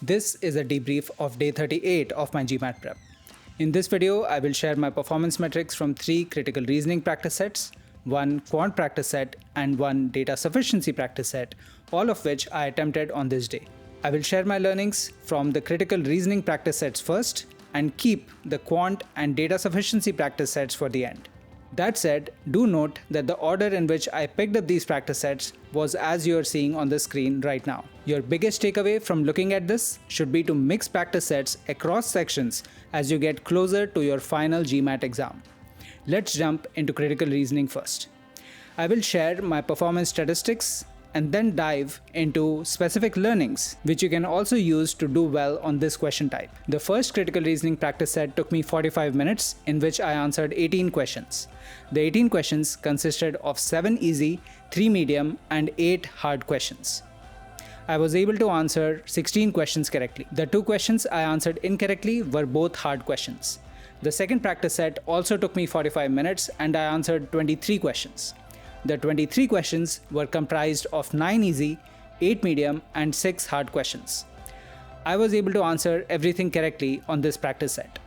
This is a debrief of day 38 of my GMAT Prep. In this video, I will share my performance metrics from 3 critical reasoning practice sets, 1 Quant practice set, and 1 Data Sufficiency practice set, all of which I attempted on this day. I will share my learnings from the critical reasoning practice sets first and keep the Quant and Data Sufficiency practice sets for the end. That said, do note that the order in which I picked up these practice sets was as you are seeing on the screen right now. Your biggest takeaway from looking at this should be to mix practice sets across sections as you get closer to your final GMAT exam. Let's jump into critical reasoning first. I will share my performance statistics and then dive into specific learnings which you can also use to do well on this question type. The first critical reasoning practice set took me 45 minutes in which I answered 18 questions. The 18 questions consisted of 7 easy, 3 medium and 8 hard questions. I was able to answer 16 questions correctly. The 2 questions I answered incorrectly were both hard questions. The second practice set also took me 45 minutes and I answered 23 questions. The 23 questions were comprised of 9 easy, 8 medium and 6 hard questions. I was able to answer everything correctly on this practice set.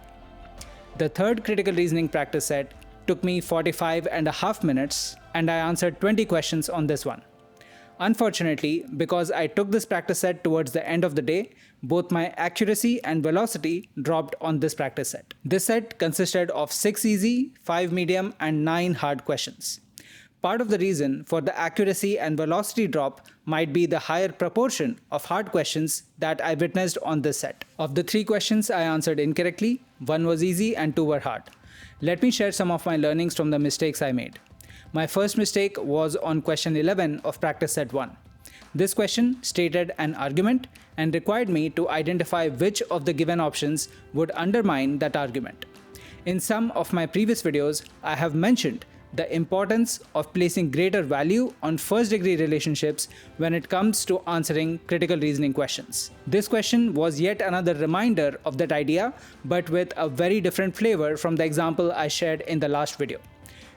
The third critical reasoning practice set took me 45.5 minutes and I answered 20 questions on this one. Unfortunately, because I took this practice set towards the end of the day, both my accuracy and velocity dropped on this practice set. This set consisted of 6 easy, 5 medium and 9 hard questions. Part of the reason for the accuracy and velocity drop might be the higher proportion of hard questions that I witnessed on this set. Of the 3 questions I answered incorrectly, 1 was easy and 2 were hard. Let me share some of my learnings from the mistakes I made. My first mistake was on question 11 of practice set 1. This question stated an argument and required me to identify which of the given options would undermine that argument. In some of my previous videos, I have mentioned the importance of placing greater value on first-degree relationships when it comes to answering critical reasoning questions. This question was yet another reminder of that idea, but with a very different flavor from the example I shared in the last video.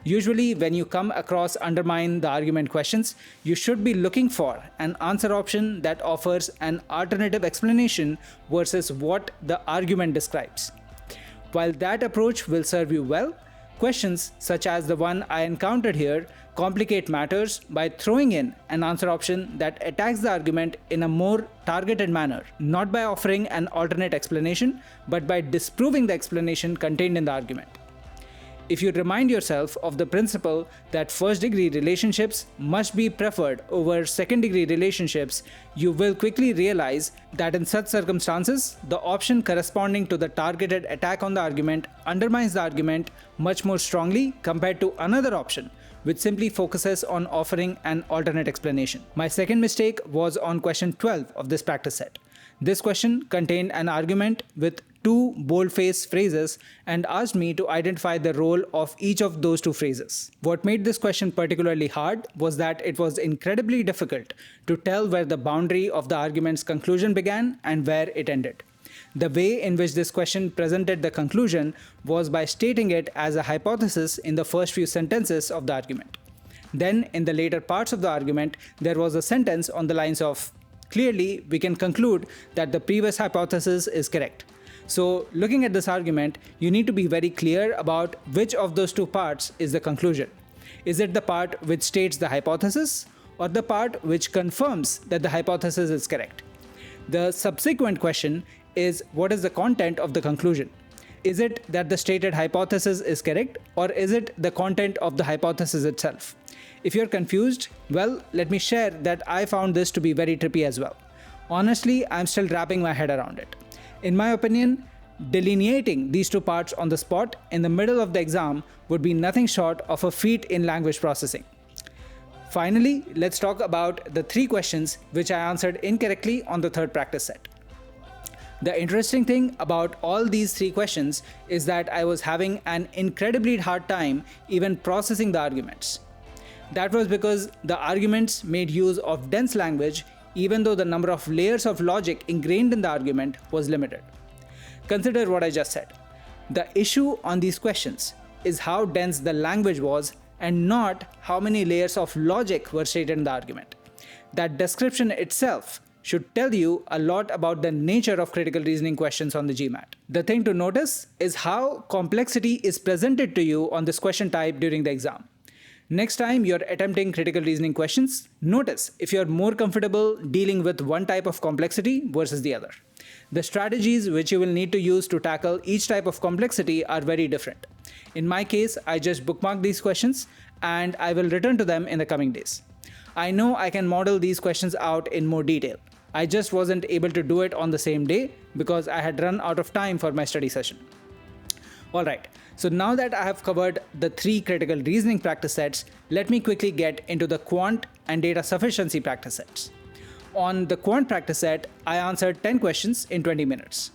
Usually, when you come across undermine the argument questions, you should be looking for an answer option that offers an alternative explanation versus what the argument describes. While that approach will serve you well, questions such as the one I encountered here complicate matters by throwing in an answer option that attacks the argument in a more targeted manner, not by offering an alternate explanation, but by disproving the explanation contained in the argument. If you remind yourself of the principle that first-degree relationships must be preferred over second-degree relationships, you will quickly realize that in such circumstances, the option corresponding to the targeted attack on the argument undermines the argument much more strongly compared to another option, which simply focuses on offering an alternate explanation. My second mistake was on question 12 of this practice set. This question contained an argument with 2 bold-faced phrases and asked me to identify the role of each of those 2 phrases. What made this question particularly hard was that it was incredibly difficult to tell where the boundary of the argument's conclusion began and where it ended. The way in which this question presented the conclusion was by stating it as a hypothesis in the first few sentences of the argument. Then, in the later parts of the argument, there was a sentence on the lines of, "Clearly, we can conclude that the previous hypothesis is correct." So, looking at this argument, you need to be very clear about which of those 2 parts is the conclusion. Is it the part which states the hypothesis or the part which confirms that the hypothesis is correct? The subsequent question is, what is the content of the conclusion? Is it that the stated hypothesis is correct or is it the content of the hypothesis itself? If you're confused, well, let me share that I found this to be very trippy as well. Honestly, I'm still wrapping my head around it. In my opinion, delineating these 2 parts on the spot in the middle of the exam would be nothing short of a feat in language processing. Finally, let's talk about the 3 questions which I answered incorrectly on the third practice set. The interesting thing about all these 3 questions is that I was having an incredibly hard time even processing the arguments. That was because the arguments made use of dense language even though the number of layers of logic ingrained in the argument was limited. Consider what I just said. The issue on these questions is how dense the language was and not how many layers of logic were stated in the argument. That description itself should tell you a lot about the nature of critical reasoning questions on the GMAT. The thing to notice is how complexity is presented to you on this question type during the exam. Next time you're attempting critical reasoning questions, notice if you're more comfortable dealing with one type of complexity versus the other. The strategies which you will need to use to tackle each type of complexity are very different. In my case, I just bookmark these questions and I will return to them in the coming days. I know I can model these questions out in more detail. I just wasn't able to do it on the same day because I had run out of time for my study session. Alright, so now that I have covered the 3 critical reasoning practice sets, let me quickly get into the Quant and Data Sufficiency practice sets. On the Quant practice set, I answered 10 questions in 20 minutes.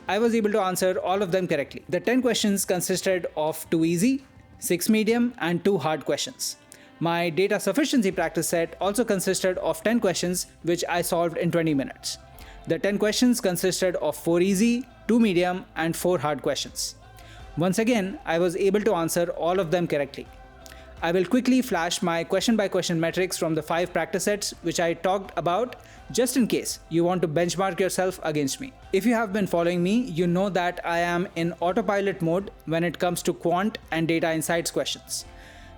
I was able to answer all of them correctly. The 10 questions consisted of 2 easy, 6 medium, and 2 hard questions. My Data Sufficiency practice set also consisted of 10 questions which I solved in 20 minutes. The 10 questions consisted of 4 easy, 2 medium, and 4 hard questions. Once again, I was able to answer all of them correctly. I will quickly flash my question-by-question metrics from the 5 practice sets which I talked about just in case you want to benchmark yourself against me. If you have been following me, you know that I am in autopilot mode when it comes to Quant and Data Insights questions.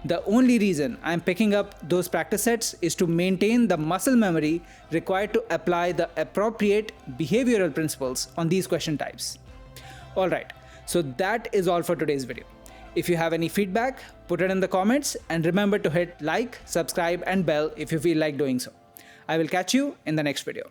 The only reason I am picking up those practice sets is to maintain the muscle memory required to apply the appropriate behavioral principles on these question types. Alright, so that is all for today's video. If you have any feedback, put it in the comments and remember to hit like, subscribe and bell if you feel like doing so. I will catch you in the next video.